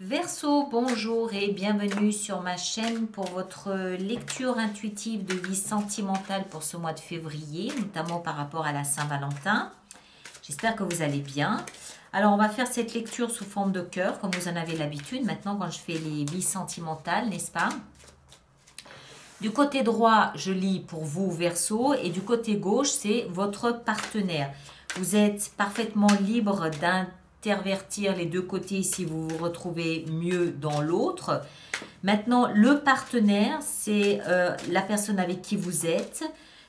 Verseau, bonjour et bienvenue sur ma chaîne pour votre lecture intuitive de vie sentimentale pour ce mois de février, notamment par rapport à la Saint-Valentin. J'espère que vous allez bien. Alors, on va faire cette lecture sous forme de cœur, comme vous en avez l'habitude, maintenant quand je fais les vies sentimentales, n'est-ce pas? Du côté droit, je lis pour vous, Verseau, et du côté gauche, c'est votre partenaire. Vous êtes parfaitement libre d'intervertir les deux côtés si vous vous retrouvez mieux dans l'autre. Maintenant, le partenaire, c'est la personne avec qui vous êtes,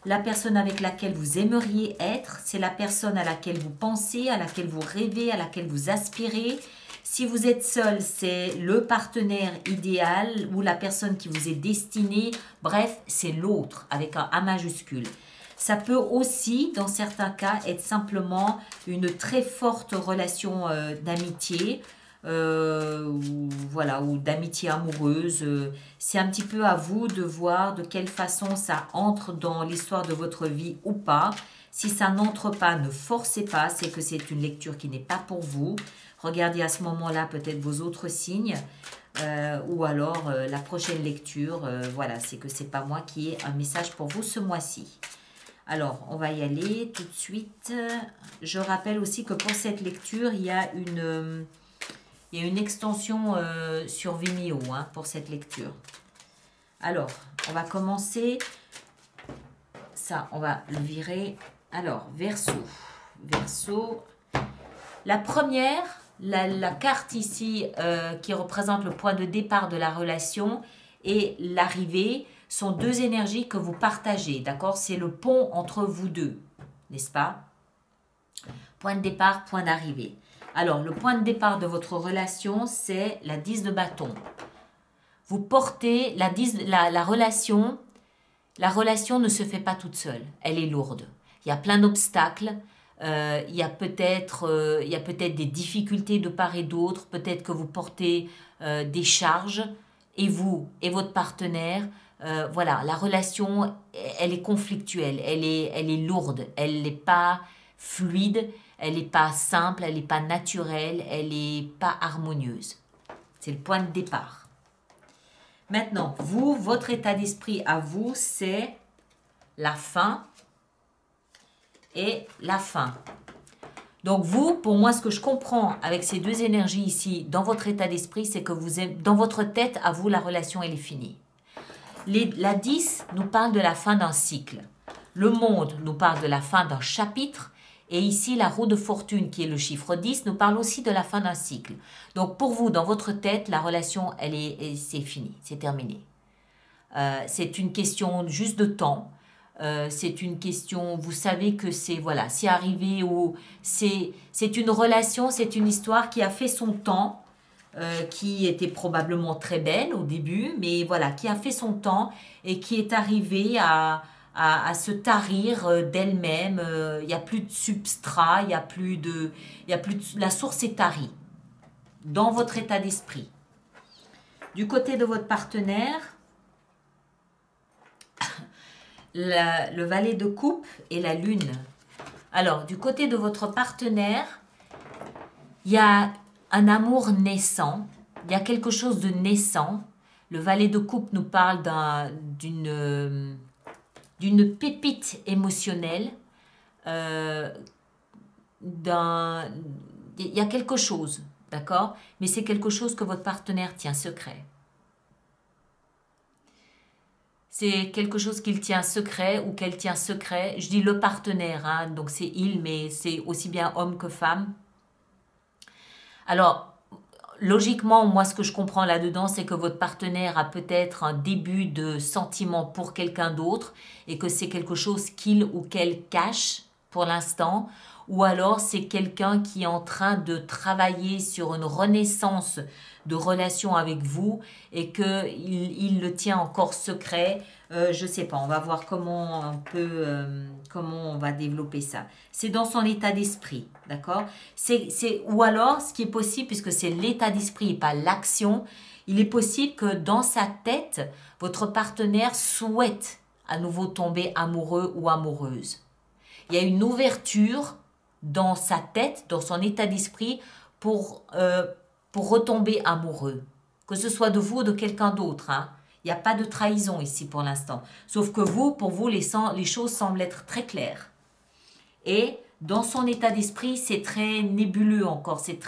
la personne avec laquelle vous aimeriez être, c'est la personne à laquelle vous pensez, à laquelle vous rêvez, à laquelle vous aspirez. Si vous êtes seul, c'est le partenaire idéal ou la personne qui vous est destinée. Bref, c'est l'autre avec un A majuscule. Ça peut aussi, dans certains cas, être simplement une très forte relation d'amitié, voilà, ou d'amitié amoureuse. C'est un petit peu à vous de voir de quelle façon ça entre dans l'histoire de votre vie ou pas. Si ça n'entre pas, ne forcez pas, c'est que c'est une lecture qui n'est pas pour vous. Regardez à ce moment-là peut-être vos autres signes ou alors la prochaine lecture. Voilà, c'est que c'est pas moi qui ai un message pour vous ce mois-ci. Alors, on va y aller tout de suite. Je rappelle aussi que pour cette lecture, il y a une extension sur Vimeo pour cette lecture. Alors, on va commencer. Ça, on va le virer. Alors, Verseau. Verseau. La première, la carte ici qui représente le point de départ de la relation et l'arrivée sont deux énergies que vous partagez, d'accord? C'est le pont entre vous deux, n'est-ce pas? Point de départ, point d'arrivée. Alors, le point de départ de votre relation, c'est la 10 de bâton. Vous portez la relation. La relation ne se fait pas toute seule, elle est lourde. Il y a plein d'obstacles. Il y a peut-être des difficultés de part et d'autre, peut-être que vous portez des charges, et vous et votre partenaire, voilà, la relation, elle est conflictuelle, elle est lourde, elle n'est pas fluide, elle n'est pas simple, elle n'est pas naturelle, elle n'est pas harmonieuse. C'est le point de départ. Maintenant, vous, votre état d'esprit à vous, c'est la fin et la fin. Donc vous, pour moi, ce que je comprends avec ces deux énergies ici, dans votre état d'esprit, c'est que vous êtes, dans votre tête, à vous, la relation, elle est finie. La 10 nous parle de la fin d'un cycle. Le monde nous parle de la fin d'un chapitre. Et ici, la roue de fortune, qui est le chiffre 10, nous parle aussi de la fin d'un cycle. Donc pour vous, dans votre tête, la relation, c'est fini, c'est terminé. C'est une question juste de temps. C'est une question, vous savez que c'est voilà, c'est arrivé ou c'est une relation, c'est une histoire qui a fait son temps, qui était probablement très belle au début, mais voilà, qui a fait son temps et qui est arrivée à se tarir d'elle-même. Il n'y a plus de substrat, il y a plus de, la source est tarie dans votre état d'esprit. Du côté de votre partenaire, le valet de coupe et la lune. Alors, du côté de votre partenaire, il y a un amour naissant, il y a quelque chose de naissant. Le valet de coupe nous parle d'une pépite émotionnelle. Il y a quelque chose, d'accord? Mais c'est quelque chose que votre partenaire tient secret. C'est quelque chose qu'il tient secret ou qu'elle tient secret. Je dis le partenaire, donc c'est il, mais c'est aussi bien homme que femme. Alors, logiquement, moi, ce que je comprends là-dedans, c'est que votre partenaire a peut-être un début de sentiment pour quelqu'un d'autre et que c'est quelque chose qu'il ou qu'elle cache pour l'instant. Ou alors, c'est quelqu'un qui est en train de travailler sur une renaissance de relation avec vous et qu'il le tient encore secret. Je ne sais pas, on va voir comment on va développer ça. C'est dans son état d'esprit, d'accord? Ou alors, ce qui est possible, puisque c'est l'état d'esprit et pas l'action, il est possible que dans sa tête, votre partenaire souhaite à nouveau tomber amoureux ou amoureuse. Il y a une ouverture dans sa tête, dans son état d'esprit pour pour retomber amoureux. Que ce soit de vous ou de quelqu'un d'autre. Hein. Il n'y a pas de trahison ici pour l'instant. Sauf que vous, pour vous, les choses semblent être très claires. Et dans son état d'esprit, c'est très nébuleux encore, c'est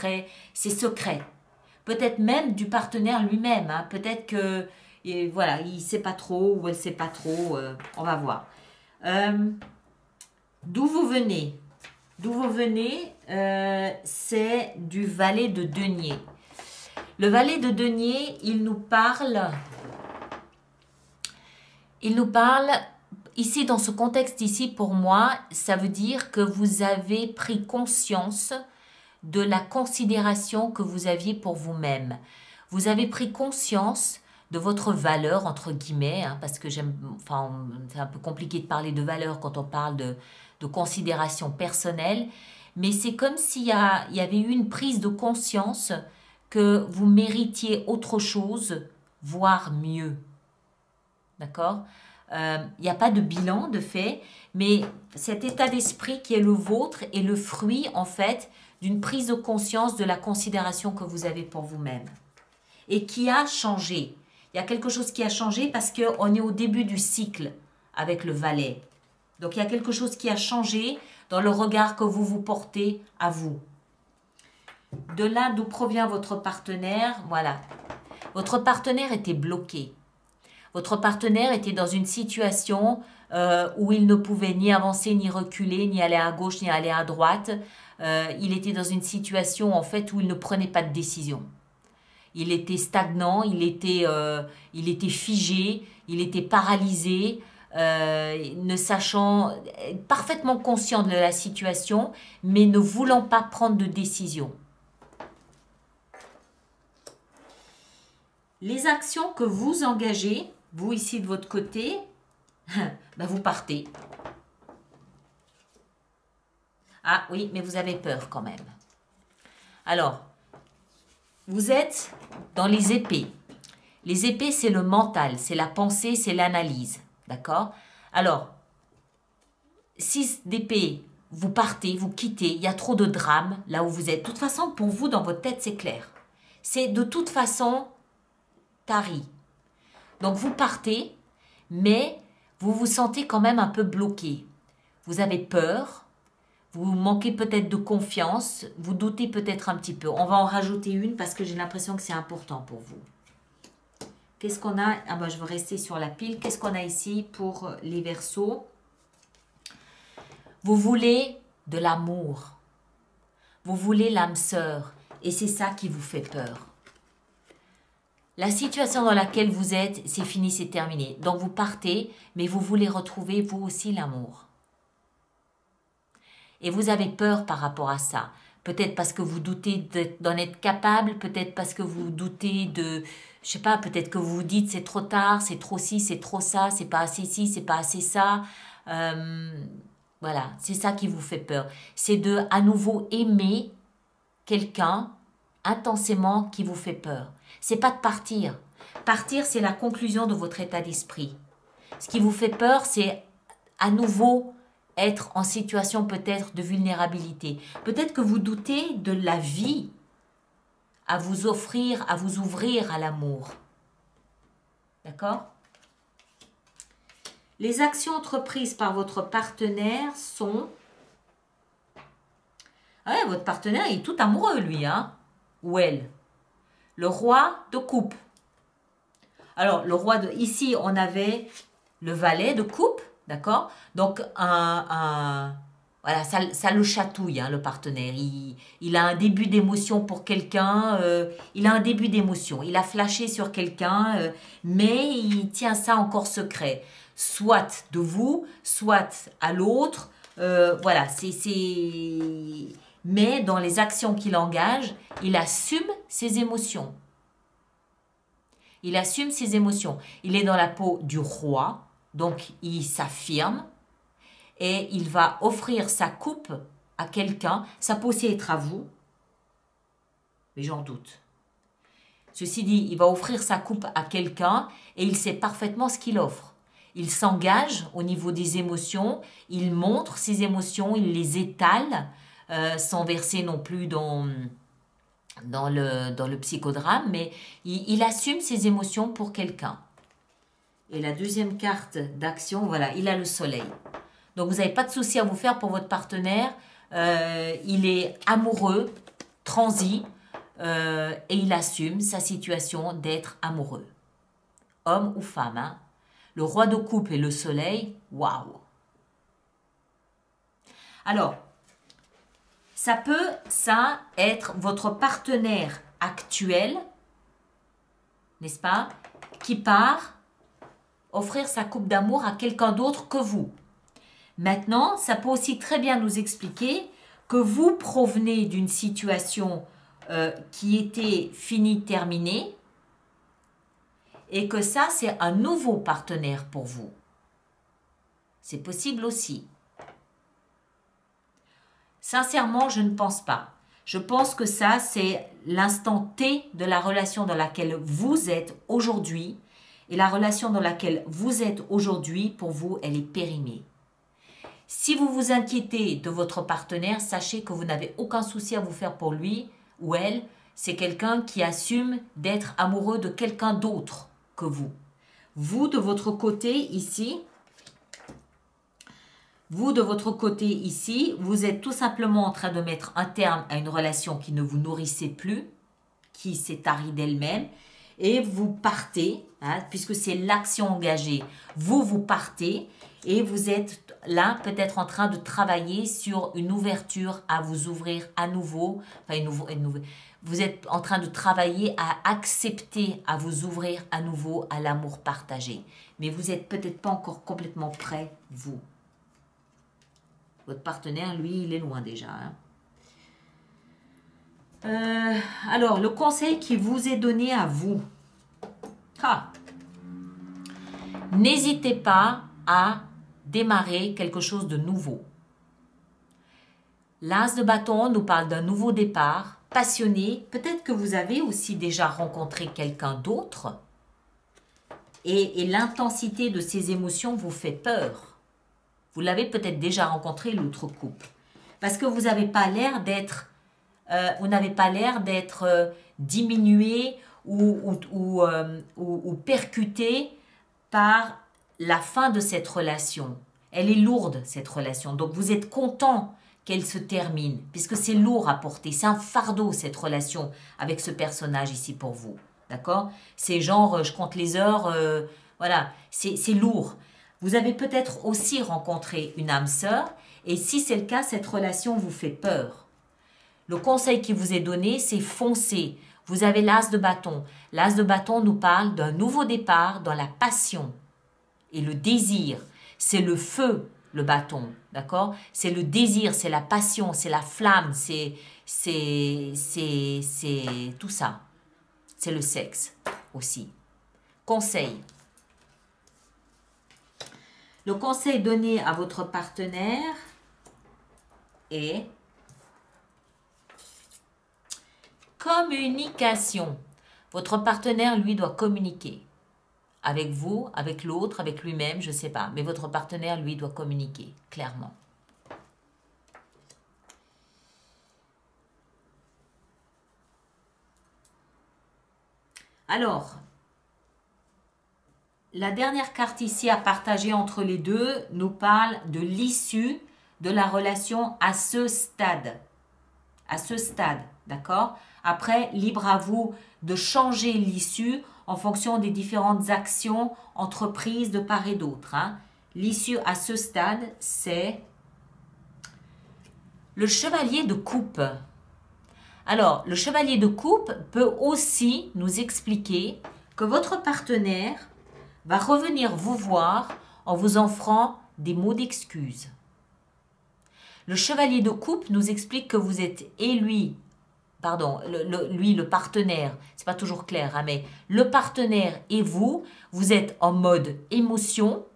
secret. Peut-être même du partenaire lui-même. Hein. Peut-être que, et voilà, il ne sait pas trop ou elle ne sait pas trop. On va voir. D'où vous venez? D'où vous venez, c'est du valet de denier. Le valet de denier, il nous parle ici dans ce contexte ici pour moi, ça veut dire que vous avez pris conscience de la considération que vous aviez pour vous-même. Vous avez pris conscience de votre valeur, entre guillemets, hein, parce que c'est un peu compliqué de parler de valeur quand on parle de considération personnelle, mais c'est comme s'il y avait eu une prise de conscience que vous méritiez autre chose, voire mieux. D'accord ? Il n'y a pas de bilan de fait, mais cet état d'esprit qui est le vôtre est le fruit, en fait, d'une prise de conscience de la considération que vous avez pour vous-même. Et qui a changé. Il y a quelque chose qui a changé parce qu'on est au début du cycle avec le valet. Donc il y a quelque chose qui a changé dans le regard que vous vous portez à vous. De là d'où provient votre partenaire, voilà. Votre partenaire était bloqué. Votre partenaire était dans une situation où il ne pouvait ni avancer, ni reculer, ni aller à gauche, ni aller à droite. Il était dans une situation en fait où il ne prenait pas de décision. Il était stagnant, il était figé, il était paralysé, ne sachant, parfaitement conscient de la situation, mais ne voulant pas prendre de décision. Les actions que vous engagez, vous ici de votre côté, ben vous partez. Ah oui, mais vous avez peur quand même. Alors, vous êtes dans les épées. Les épées, c'est le mental, c'est la pensée, c'est l'analyse. D'accord? Alors, 6 d'épée, vous partez, vous quittez, il y a trop de drame là où vous êtes. De toute façon, pour vous, dans votre tête, c'est clair. C'est de toute façon tari. Donc, vous partez, mais vous vous sentez quand même un peu bloqué. Vous avez peur, vous manquez peut-être de confiance, vous doutez peut-être un petit peu. On va en rajouter une parce que j'ai l'impression que c'est important pour vous. Qu'est-ce qu'on a? Ah ben, je veux rester sur la pile. Qu'est-ce qu'on a ici pour les Verseaux? Vous voulez de l'amour. Vous voulez l'âme sœur. Et c'est ça qui vous fait peur. La situation dans laquelle vous êtes, c'est fini, c'est terminé. Donc vous partez, mais vous voulez retrouver vous aussi l'amour. Et vous avez peur par rapport à ça. Peut-être parce que vous doutez d'en être capable, peut-être parce que vous doutez de... Je sais pas, peut-être que vous vous dites c'est trop tard, c'est trop ci, c'est trop ça, c'est pas assez ci, c'est pas assez ça. Voilà, c'est ça qui vous fait peur. C'est de à nouveau aimer quelqu'un intensément qui vous fait peur. C'est pas de partir. Partir, c'est la conclusion de votre état d'esprit. Ce qui vous fait peur, c'est à nouveau être en situation peut-être de vulnérabilité. Peut-être que vous doutez de la vie à vous offrir, à vous ouvrir à l'amour. D'accord? Les actions entreprises par votre partenaire sont... Ah ouais, votre partenaire il est tout amoureux, lui, hein? Ou elle. Le roi de coupe. Alors, le roi de... Ici, on avait le valet de coupe, d'accord? Donc, voilà, ça le chatouille, hein, le partenaire. Il a un début d'émotion pour quelqu'un. Il a un début d'émotion. Il a flashé sur quelqu'un, mais il tient ça encore secret. Soit de vous, soit à l'autre. Voilà, Mais dans les actions qu'il engage, il assume ses émotions. Il assume ses émotions. Il est dans la peau du roi, donc il s'affirme et il va offrir sa coupe à quelqu'un. Ça peut aussi être à vous, mais j'en doute. Ceci dit, il va offrir sa coupe à quelqu'un et il sait parfaitement ce qu'il offre. Il s'engage au niveau des émotions, il montre ses émotions, il les étale, sans verser non plus dans dans le psychodrame, mais il assume ses émotions pour quelqu'un. Et la deuxième carte d'action, voilà, il a le soleil. Donc vous n'avez pas de souci à vous faire pour votre partenaire. Il est amoureux, transi, et il assume sa situation d'être amoureux. Homme ou femme, hein. Le roi de coupe et le soleil, waouh. Alors, ça peut, ça, être votre partenaire actuel, n'est-ce pas, qui part offrir sa coupe d'amour à quelqu'un d'autre que vous. Maintenant, ça peut aussi très bien nous expliquer que vous provenez d'une situation qui était finie, terminée, et que ça, c'est un nouveau partenaire pour vous. C'est possible aussi. Sincèrement, je ne pense pas. Je pense que ça, c'est l'instant T de la relation dans laquelle vous êtes aujourd'hui. Et la relation dans laquelle vous êtes aujourd'hui, pour vous, elle est périmée. Si vous vous inquiétez de votre partenaire, sachez que vous n'avez aucun souci à vous faire pour lui ou elle. C'est quelqu'un qui assume d'être amoureux de quelqu'un d'autre que vous. Vous, de votre côté, ici, vous êtes tout simplement en train de mettre un terme à une relation qui ne vous nourrissait plus, qui s'est tarie d'elle-même, et vous partez, hein, puisque c'est l'action engagée. Vous partez et vous êtes là peut-être en train de travailler sur une ouverture à vous ouvrir à nouveau. Enfin, vous êtes en train de travailler à accepter, à vous ouvrir à nouveau à l'amour partagé. Mais vous n'êtes peut-être pas encore complètement prêt, vous. Votre partenaire, lui, il est loin déjà. Hein. Alors, le conseil qui vous est donné à vous. N'hésitez pas à démarrer quelque chose de nouveau. L'As de bâton nous parle d'un nouveau départ, passionné. Peut-être que vous avez aussi déjà rencontré quelqu'un d'autre et l'intensité de ces émotions vous fait peur. Vous l'avez peut-être déjà rencontré, l'autre couple. Parce que vous n'avez pas l'air d'être diminué ou percuté par la fin de cette relation. Elle est lourde, cette relation. Donc, vous êtes content qu'elle se termine, puisque c'est lourd à porter. C'est un fardeau, cette relation avec ce personnage ici pour vous. D'accord? C'est genre, je compte les heures, voilà, c'est lourd. Vous avez peut-être aussi rencontré une âme sœur, et si c'est le cas, cette relation vous fait peur. Le conseil qui vous est donné, c'est foncer. Vous avez l'As de bâton. L'As de bâton nous parle d'un nouveau départ dans la passion et le désir. C'est le feu, le bâton, d'accord? C'est le désir, c'est la passion, c'est la flamme, c'est tout ça. C'est le sexe aussi. Conseil. Le conseil donné à votre partenaire est communication. Votre partenaire, lui, doit communiquer. Avec vous, avec l'autre, avec lui-même, je ne sais pas. Mais votre partenaire, lui, doit communiquer, clairement. Alors, la dernière carte ici à partager entre les deux nous parle de l'issue de la relation à ce stade. À ce stade, d'accord? Après, libre à vous de changer l'issue en fonction des différentes actions entreprises de part et d'autre. Hein. L'issue à ce stade, c'est le chevalier de coupe. Alors, le chevalier de coupe peut aussi nous expliquer que votre partenaire va revenir vous voir en vous offrant des mots d'excuse. Le chevalier de coupe nous explique que vous êtes lui, le partenaire, c'est pas toujours clair, hein, mais le partenaire et vous êtes en mode émotion,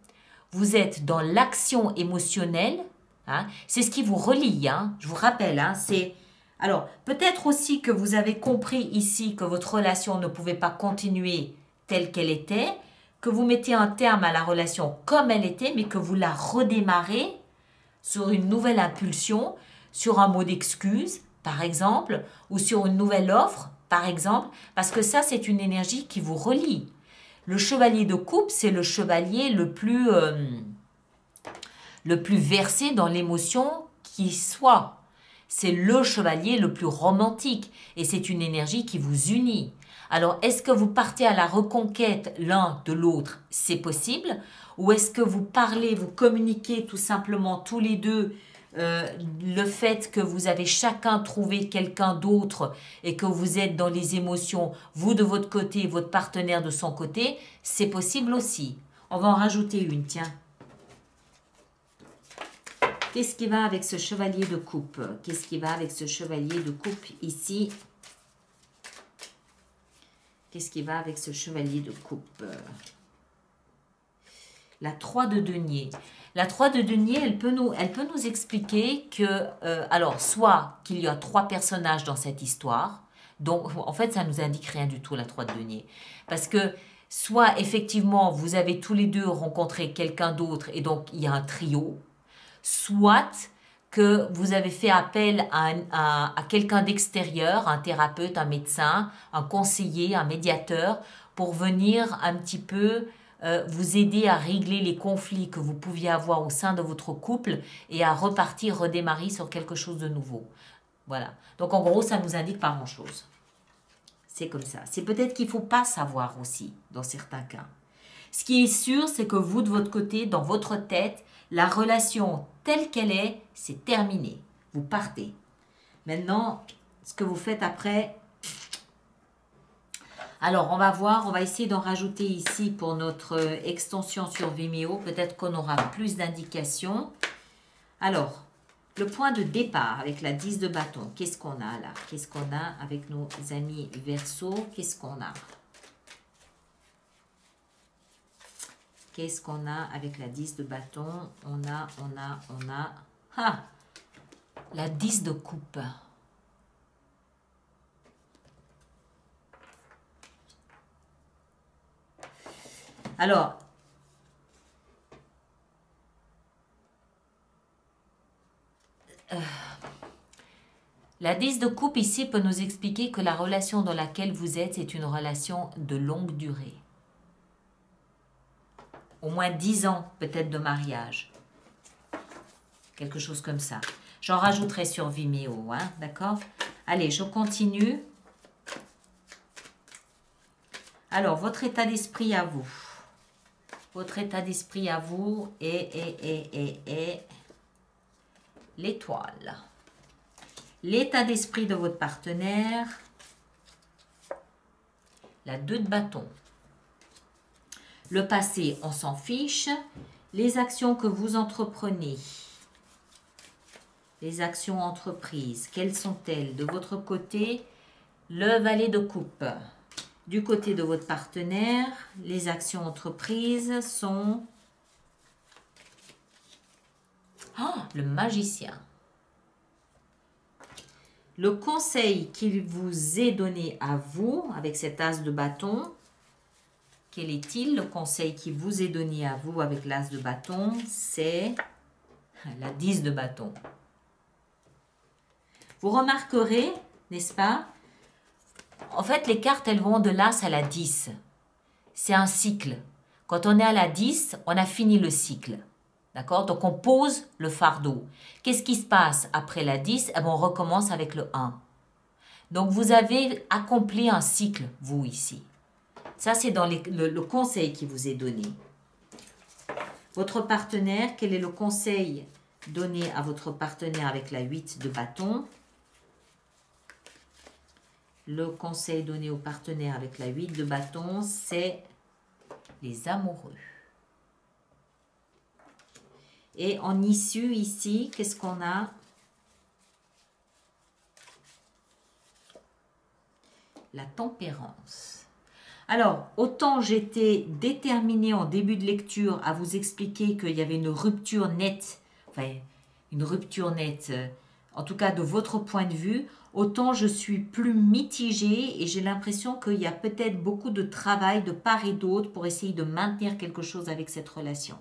vous êtes dans l'action émotionnelle, hein, c'est ce qui vous relie, hein, je vous rappelle, hein, c'est... Alors, peut-être aussi que vous avez compris ici que votre relation ne pouvait pas continuer telle qu'elle était, que vous mettez un terme à la relation comme elle était, mais que vous la redémarrez sur une nouvelle impulsion, sur un mot d'excuse, par exemple, ou sur une nouvelle offre, par exemple, parce que ça, c'est une énergie qui vous relie. Le chevalier de coupe, c'est le chevalier le plus versé dans l'émotion qui soit. C'est le chevalier le plus romantique et c'est une énergie qui vous unit. Alors, est-ce que vous partez à la reconquête l'un de l'autre? C'est possible. Ou est-ce que vous parlez, vous communiquez tout simplement tous les deux le fait que vous avez chacun trouvé quelqu'un d'autre et que vous êtes dans les émotions, vous de votre côté, votre partenaire de son côté, c'est possible aussi. On va en rajouter une, tiens. Qu'est-ce qui va avec ce chevalier de coupe? Qu'est-ce qui va avec ce chevalier de coupe ici? Qu'est-ce qui va avec ce chevalier de coupe? La 3 de denier. La 3 de denier, elle peut nous expliquer que, alors, soit qu'il y a 3 personnages dans cette histoire, donc en fait, ça ne nous indique rien du tout, la 3 de denier. Parce que, soit effectivement, vous avez tous les deux rencontré quelqu'un d'autre et donc il y a un trio, soit que vous avez fait appel à quelqu'un d'extérieur, un thérapeute, un médecin, un conseiller, un médiateur, pour venir un petit peu vous aider à régler les conflits que vous pouviez avoir au sein de votre couple et à repartir, redémarrer sur quelque chose de nouveau. Voilà. Donc en gros, ça ne nous indique pas grand-chose. C'est comme ça. C'est peut-être qu'il ne faut pas savoir aussi, dans certains cas. Ce qui est sûr, c'est que vous, de votre côté, dans votre tête, la relation telle qu'elle est, c'est terminé. Vous partez. Maintenant, ce que vous faites après... Alors, on va voir, on va essayer d'en rajouter ici pour notre extension sur Vimeo. Peut-être qu'on aura plus d'indications. Alors, le point de départ avec la 10 de bâton. Qu'est-ce qu'on a là? Qu'est-ce qu'on a avec nos amis Verseau? Qu'est-ce qu'on a? Qu'est-ce qu'on a avec la 10 de bâton? On a... Ah! La 10 de coupe. Alors, la 10 de coupe ici peut nous expliquer que la relation dans laquelle vous êtes, c'est une relation de longue durée. Au moins 10 ans peut-être de mariage. Quelque chose comme ça. J'en rajouterai sur Vimeo, hein, d'accord? Allez, je continue. Alors, votre état d'esprit à vous. Votre état d'esprit à vous est l'étoile. L'état d'esprit de votre partenaire. La 2 de bâton. Le passé, on s'en fiche. Les actions que vous entreprenez. Les actions entreprises, quelles sont-elles? De votre côté, le valet de coupe. Du côté de votre partenaire, les actions entreprises sont... Oh, le magicien. Le conseil qu'il vous est donné à vous, avec cet as de bâton, quel est-il? Le conseil qui vous est donné à vous avec l'as de bâton, c'est la 10 de bâton. Vous remarquerez, n'est-ce pas? En fait, les cartes, elles vont de l'as à la 10. C'est un cycle. Quand on est à la 10, on a fini le cycle. D'accord? Donc, on pose le fardeau. Qu'est-ce qui se passe après la 10? Eh bien, on recommence avec le 1. Donc, vous avez accompli un cycle, vous, ici. Ça, c'est dans le conseil qui vous est donné. Votre partenaire, quel est le conseil donné à votre partenaire avec la 8 de bâton? Le conseil donné au partenaire avec la 8 de bâton, c'est les amoureux. Et en issue, ici, qu'est-ce qu'on a? La tempérance. Alors, autant j'étais déterminée en début de lecture à vous expliquer qu'il y avait une rupture nette, enfin, une rupture nette, en tout cas de votre point de vue, autant je suis plus mitigée et j'ai l'impression qu'il y a peut-être beaucoup de travail de part et d'autre pour essayer de maintenir quelque chose avec cette relation.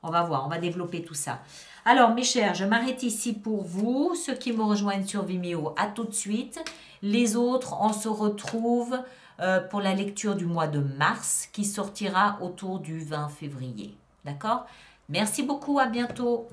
On va voir, on va développer tout ça. Alors, mes chers, je m'arrête ici pour vous. Ceux qui me rejoignent sur Vimeo, à tout de suite. Les autres, on se retrouve pour la lecture du mois de mars qui sortira autour du 20 février. D'accord? Merci beaucoup, à bientôt.